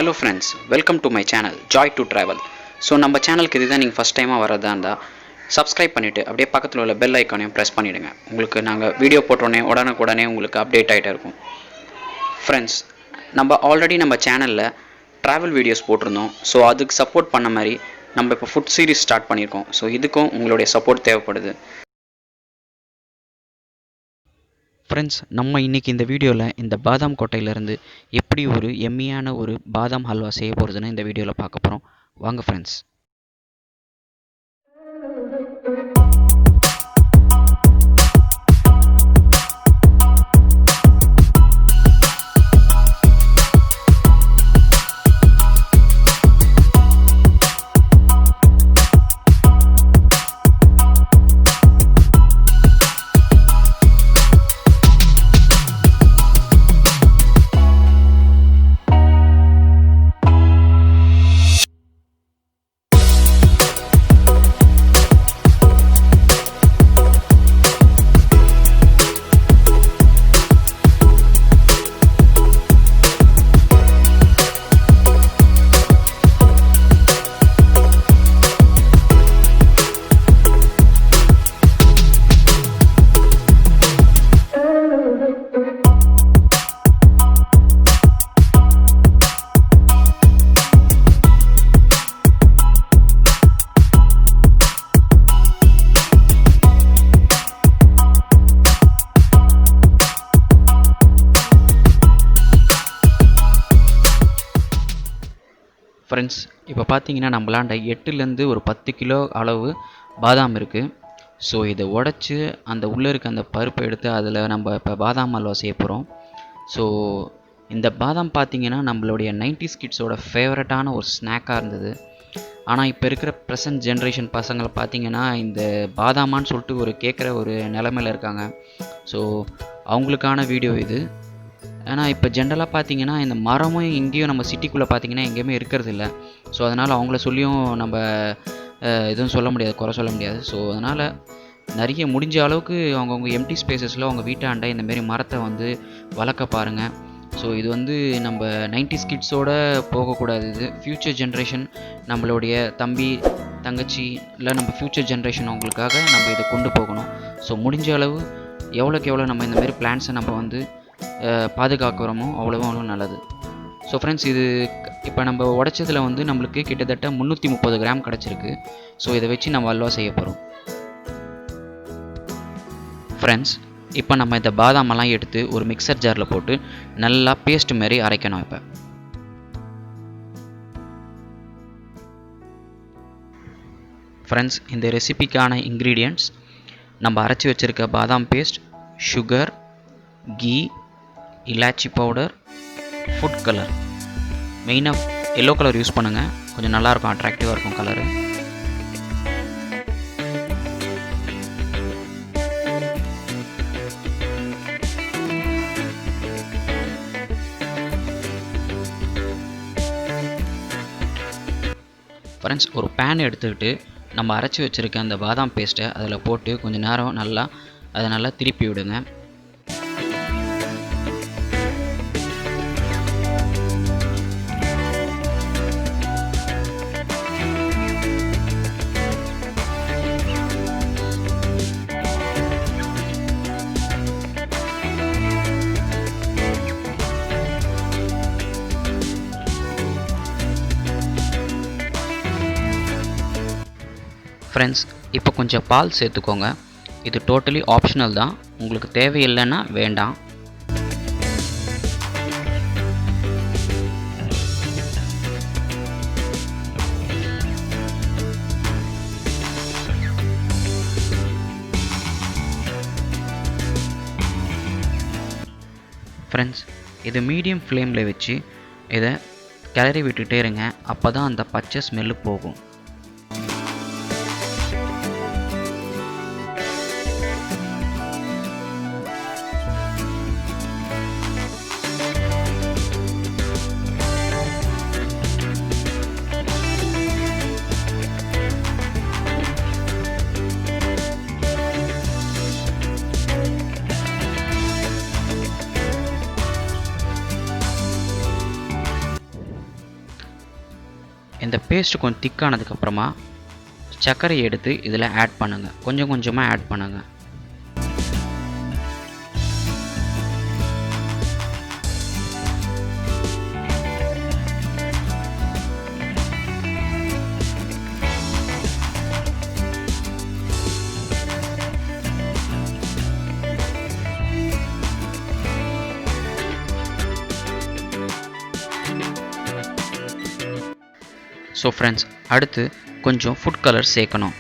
Hello friends, welcome to my channel Joy to Travel. So நம்ம சேனலுக்கு இதுதான் நீங்கள் ஃபஸ்ட் டைமாக வரதா இருந்தால் சப்ஸ்கிரைப் பண்ணிவிட்டு அப்படியே பக்கத்தில் உள்ள பெல் ஐக்கானையும் ப்ரெஸ் பண்ணிவிடுங்க. உங்களுக்கு நாங்கள் வீடியோ போட்டோன்னே உடனுக்குடனே உங்களுக்கு அப்டேட் ஆகிட்டே இருக்கும். ஃப்ரெண்ட்ஸ், நம்ம ஆல்ரெடி நம்ம சேனலில் ட்ராவல் வீடியோஸ் போட்டிருந்தோம். ஸோ அதுக்கு சப்போர்ட் பண்ண மாதிரி நம்ம இப்போ ஃபுட் சீரிஸ் ஸ்டார்ட் பண்ணியிருக்கோம். ஸோ இதுக்கும் உங்களுடைய சப்போர்ட் தேவைப்படுது. ஃப்ரெண்ட்ஸ், நம்ம இன்றைக்கி இந்த வீடியோவில் இந்த பாதாம் கொட்டையிலேருந்து எப்படி ஒரு எம்மியான ஒரு பாதாம் ஹல்வா செய்ய போகிறதுன்னு இந்த வீடியோவில் பார்க்க போகிறோம். வாங்க ஃப்ரெண்ட்ஸ். ஃப்ரெண்ட்ஸ், இப்போ பார்த்தீங்கன்னா நம்மளாண்ட 8லேருந்து ஒரு 10 கிலோ அளவு பாதாம் இருக்குது. ஸோ இதை உடச்சி அந்த உள்ளே இருக்க அந்த பருப்பை எடுத்து அதில் நம்ம இப்போ பாதாம் அல்வா செய்ய போகிறோம். ஸோ இந்த பாதாம் பார்த்திங்கன்னா நம்மளுடைய 90s கிட்ஸோட ஃபேவரட்டான ஒரு ஸ்நாக்காக இருந்தது. ஆனால் இப்போ இருக்கிற ப்ரெசன்ட் ஜென்ரேஷன் பசங்களை பார்த்திங்கன்னா இந்த பாதாமான்னு சொல்லிட்டு ஒரு கேட்குற ஒரு நிலமையில் இருக்காங்க. ஸோ அவங்களுக்கான வீடியோ இது. ஏன்னா இப்போ ஜென்ரலாக பார்த்தீங்கன்னா இந்த மரமும் எங்கேயும் நம்ம சிட்டிக்குள்ளே பார்த்தீங்கன்னா எங்கேயுமே இருக்கிறது இல்லை. ஸோ அதனால் அவங்கள சொல்லியும் நம்ம எதுவும் சொல்ல முடியாது, குறை சொல்ல முடியாது. ஸோ அதனால் நிறைய முடிஞ்ச அளவுக்கு அவங்கவுங்க எம்டி ஸ்பேசஸில் அவங்க வீட்டாண்ட இந்தமாரி மரத்தை வந்து வளர்க்க பாருங்கள். ஸோ இது வந்து நம்ம 90s கிட்ஸோடு போகக்கூடாது. இது ஃப்யூச்சர் ஜென்ரேஷன், நம்மளுடைய தம்பி தங்கச்சி இல்லை நம்ம ஃப்யூச்சர் ஜென்ரேஷன் அவங்களுக்காக நம்ம இதை கொண்டு போகணும். ஸோ முடிஞ்ச அளவு எவ்வளோக்கு எவ்வளோ நம்ம இந்தமாரி பிளான்ஸை நம்ம வந்து பாதுகாக்கிறோமோ அவ்வளோ நல்லது. ஸோ ஃப்ரெண்ட்ஸ், இது இப்போ நம்ம உடைச்சதில் வந்து நம்மளுக்கு கிட்டத்தட்ட 330 கிராம் கிடச்சிருக்கு. ஸோ இதை வச்சு நம்ம அல்வா செய்ய போகிறோம். ஃப்ரெண்ட்ஸ், இப்போ நம்ம இந்த பாதாமெல்லாம் எடுத்து ஒரு மிக்சர் ஜாரில் போட்டு நல்லா பேஸ்ட் மாரி அரைக்கணும். இப்போ ஃப்ரெண்ட்ஸ், இந்த ரெசிபிக்கான இன்க்ரீடியன்ட்ஸ் நம்ம அரைச்சி வச்சுருக்க பாதாம் பேஸ்ட், சுகர், கீ, இலாச்சி பவுடர், ஃபுட் கலர். மெயினாக எல்லோ கலர் யூஸ் பண்ணுங்கள், கொஞ்சம் நல்லாயிருக்கும், அட்ராக்டிவாக இருக்கும் கலரு. ஃப்ரெண்ட்ஸ், ஒரு பேன் எடுத்துக்கிட்டு நம்ம அரைச்சி வச்சுருக்க அந்த பாதாம் பேஸ்ட்டை அதில் போட்டு கொஞ்சம் நேரம் அதை நல்லா திருப்பி விடுங்க. ஃப்ரெண்ட்ஸ், இப்போ கொஞ்சம் பால் சேர்த்துக்கோங்க. இது டோட்டலி ஆப்ஷனல் தான், உங்களுக்கு தேவையில்லைன்னா வேண்டாம். ஃப்ரெண்ட்ஸ், இது மீடியம் ஃப்ளேமில் வச்சு இதை கிளறி விட்டுகிட்டே இருங்க. அப்போ தான் அந்த பச்சை ஸ்மெல்லு போகும். இந்த பேஸ்ட் கொஞ்சம் திக்கானதுக்கப்புறமா சர்க்கரையை எடுத்து இதில் ஆட் பண்ணுங்கள். கொஞ்சம் கொஞ்சமாக ஆட் பண்ணுங்கள். ஸோ ஃப்ரெண்ட்ஸ், அடுத்து கொஞ்சம் ஃபுட் கலர் சேர்க்கணும்.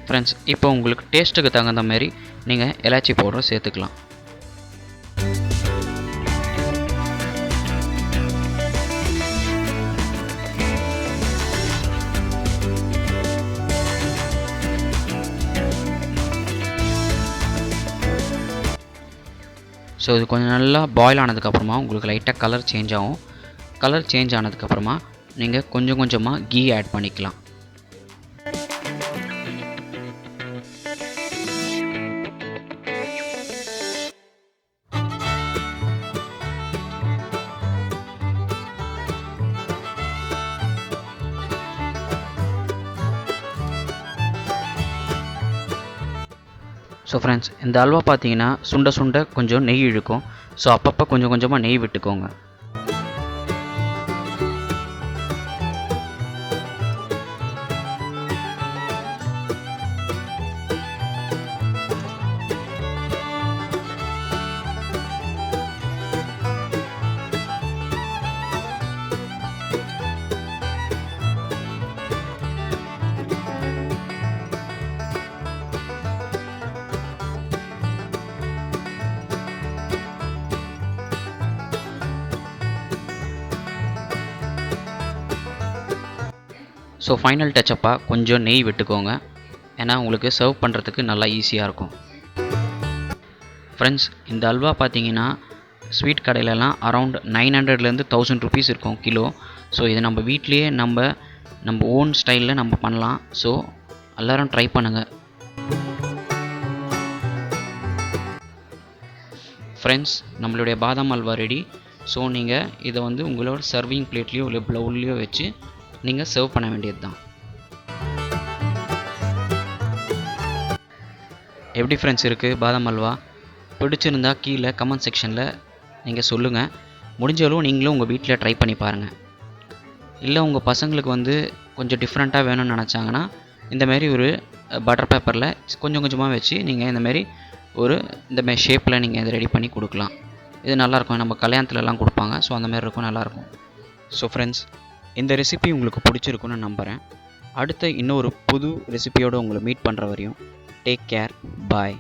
ஃப்ரெண்ட்ஸ், இப்போ உங்களுக்கு டேஸ்ட்டுக்கு தகுந்த மாதிரி நீங்கள் இலாச்சி பவுடர் சேர்த்துக்கலாம். ஸோ இது கொஞ்சம் நல்லா பாயில் ஆனதுக்கப்புறமா உங்களுக்கு லைட்டாக கலர் சேஞ்ச் ஆகும். கலர் சேஞ்ச் ஆனதுக்கப்புறமா நீங்கள் கொஞ்சம் கொஞ்சமாக கீ ஆட் பண்ணிக்கலாம். ஸோ ஃப்ரெண்ட்ஸ், இந்த அல்வா பார்த்தீங்கன்னா சுண்ட சுண்ட கொஞ்சம் நெய் இழுக்கும். ஸோ அப்பப்போ கொஞ்சம் கொஞ்சமாக நெய் விட்டுக்கோங்க. ஸோ ஃபைனல் டச்சப்பாக கொஞ்சம் நெய் விட்டுக்கோங்க. ஏன்னா உங்களுக்கு சர்வ் பண்ணுறதுக்கு நல்லா ஈஸியாக இருக்கும். ஃப்ரெண்ட்ஸ், இந்த அல்வா பார்த்தீங்கன்னா ஸ்வீட் கடையிலலாம் அரவுண்ட் 900லேருந்து 1000 ருபீஸ் இருக்கும் கிலோ. ஸோ இது நம்ம வீட்லேயே நம்ம ஓன் ஸ்டைலில் நம்ம பண்ணலாம். ஸோ எல்லோரும் ட்ரை பண்ணுங்கள். ஃப்ரெண்ட்ஸ், நம்மளுடைய பாதாம் அல்வா ரெடி. ஸோ நீங்கள் இதை வந்து உங்களோட சர்விங் பிளேட்லேயோ இல்லை பவுல்லையோ வச்சு நீங்கள் சர்வ் பண்ண வேண்டியது தான். எப்படி ஃப்ரெண்ட்ஸ் இருக்குது பாதாம் அல்வா? பிடிச்சிருந்தா கீழே கமெண்ட் செக்ஷனில் நீங்கள் சொல்லுங்கள். முடிஞ்சளவு நீங்களும் உங்கள் வீட்டில் ட்ரை பண்ணி பாருங்கள். இல்லை உங்கள் பசங்களுக்கு வந்து கொஞ்சம் டிஃப்ரெண்ட்டாக வேணும்னு நினச்சாங்கன்னா இந்தமாரி ஒரு பட்டர் பேப்பரில் கொஞ்சம் கொஞ்சமாக வச்சு நீங்கள் இந்தமாரி இந்தமாரி ஷேப்பில் நீங்கள் இதை ரெடி பண்ணி கொடுக்கலாம். இது நல்லாயிருக்கும். நம்ம கல்யாணத்துலலாம் கொடுப்பாங்க. ஸோ அந்தமாரி இருக்கும், நல்லாயிருக்கும். ஸோ ஃப்ரெண்ட்ஸ், இந்த ரெசிபி உங்களுக்கு பிடிச்சிருக்குன்னு நம்புகிறேன். அடுத்த இன்னொரு புது ரெசிபியோடு உங்களை மீட் பண்ணுற வரையும் டேக் கேர், பாய்.